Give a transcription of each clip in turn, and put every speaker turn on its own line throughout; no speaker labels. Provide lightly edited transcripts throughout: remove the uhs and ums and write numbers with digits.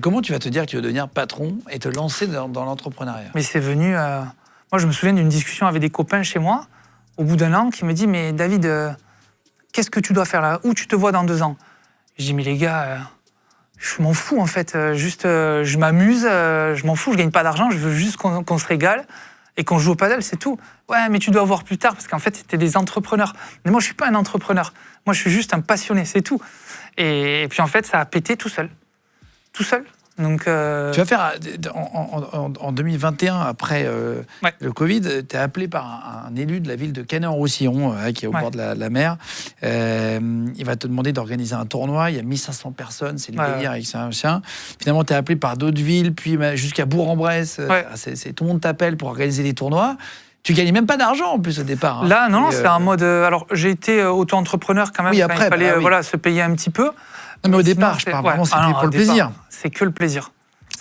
Comment tu vas te dire que tu veux devenir patron et te lancer dans l'entrepreneuriat?
Mais c'est venu... Moi, je me souviens d'une discussion avec des copains chez moi, au bout d'un an, qui me dit « Mais David, qu'est-ce que tu dois faire là? Où tu te vois dans 2 ans ?» Je dis « Mais les gars, je m'en fous en fait. Juste, je m'amuse, je m'en fous, je gagne pas d'argent, je veux juste qu'on se régale et qu'on joue au padel, c'est tout. » Ouais, mais tu dois voir plus tard, parce qu'en fait, c'était des entrepreneurs. Mais moi, je suis pas un entrepreneur. Moi, je suis juste un passionné, c'est tout. Et puis en fait, ça a pété tout seul. Tout seul. Donc,
Tu vas faire, en 2021, après le Covid, tu es appelé par un élu de la ville de Canet-en-Roussillon, qui est au bord de la mer. Il va te demander d'organiser un tournoi. Il y a 1500 personnes, c'est le délire avec ça, machin. Finalement, tu es appelé par d'autres villes, puis jusqu'à Bourg-en-Bresse. Tout le monde t'appelle pour organiser des tournois. Tu gagnais même pas d'argent en plus au départ.
Là, non, c'est un mode. Alors, j'ai été auto-entrepreneur quand même.
Oui, après,
il fallait se payer un petit peu.
Non, mais au départ, je parle vraiment, c'était pour le plaisir.
C'est que le plaisir.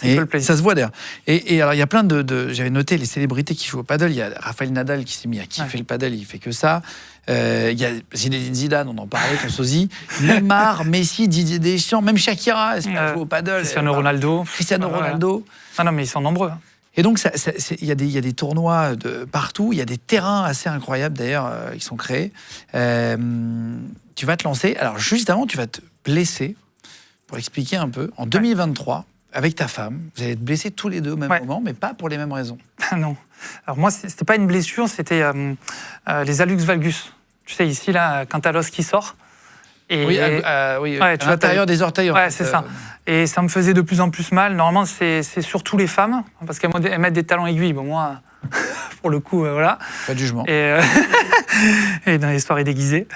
Ça se voit d'ailleurs. Et alors, il y a plein j'avais noté les célébrités qui jouent au paddle. Il y a Rafael Nadal qui s'est mis à kiffer le paddle, il fait que ça. Il y a Zinedine Zidane, on en parlait, ton sosie. Neymar, Messi, Didier Deschamps, même Shakira, est-ce qu'elle joue au paddle?
Cristiano Ronaldo.
Ronaldo.
Ah non, mais ils sont nombreux.
Et donc, il y a des tournois de partout. Il y a des terrains assez incroyables, d'ailleurs, qui sont créés. Tu vas te lancer. Alors, juste avant, tu vas te blesser. Pour expliquer un peu, en 2023, avec ta femme, vous allez être blessés tous les deux au même moment, mais pas pour les mêmes raisons.
Non. Alors moi, c'était pas une blessure, c'était les hallux valgus. Tu sais, ici, là, quand t'as l'os qui sort. Et,
oui, à l'intérieur des orteils.
Ouais, c'est ça. Et ça me faisait de plus en plus mal. Normalement, c'est surtout les femmes, parce qu'elles mettent des talons aiguilles. Bon, moi, pour le coup, voilà.
Pas de jugement.
Et dans les soirées déguisées.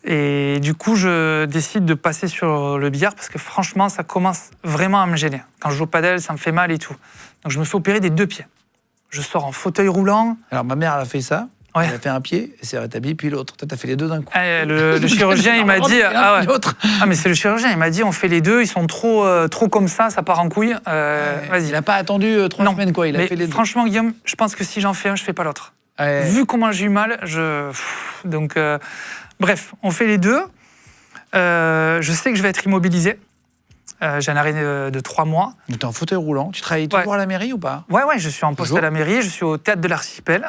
Et du coup, je décide de passer sur le billard parce que franchement, ça commence vraiment à me gêner. Quand je joue au padel, ça me fait mal et tout. Donc, je me fais opérer des 2 pieds. Je sors en fauteuil roulant.
Alors, ma mère, elle a fait ça.
Ouais.
Elle a fait un pied et s'est rétablie, puis l'autre. Toi, t'as fait les deux d'un coup.
Le chirurgien, il m'a dit... mais c'est le chirurgien, il m'a dit, on fait les deux, ils sont trop comme ça part en couille. Vas-y.
Il n'a pas attendu 3 semaines, quoi. Il a fait les deux.
Franchement, Guillaume, je pense que si j'en fais un, je fais pas l'autre. Vu comment j'ai eu mal, donc... Bref, on fait les deux. Je sais que je vais être immobilisé. J'ai un arrêt de 3 mois.
Tu es en fauteuil roulant. Tu travailles toujours à la mairie ou pas?
Ouais, je suis en poste à la mairie. Je suis au Théâtre de l'Archipel.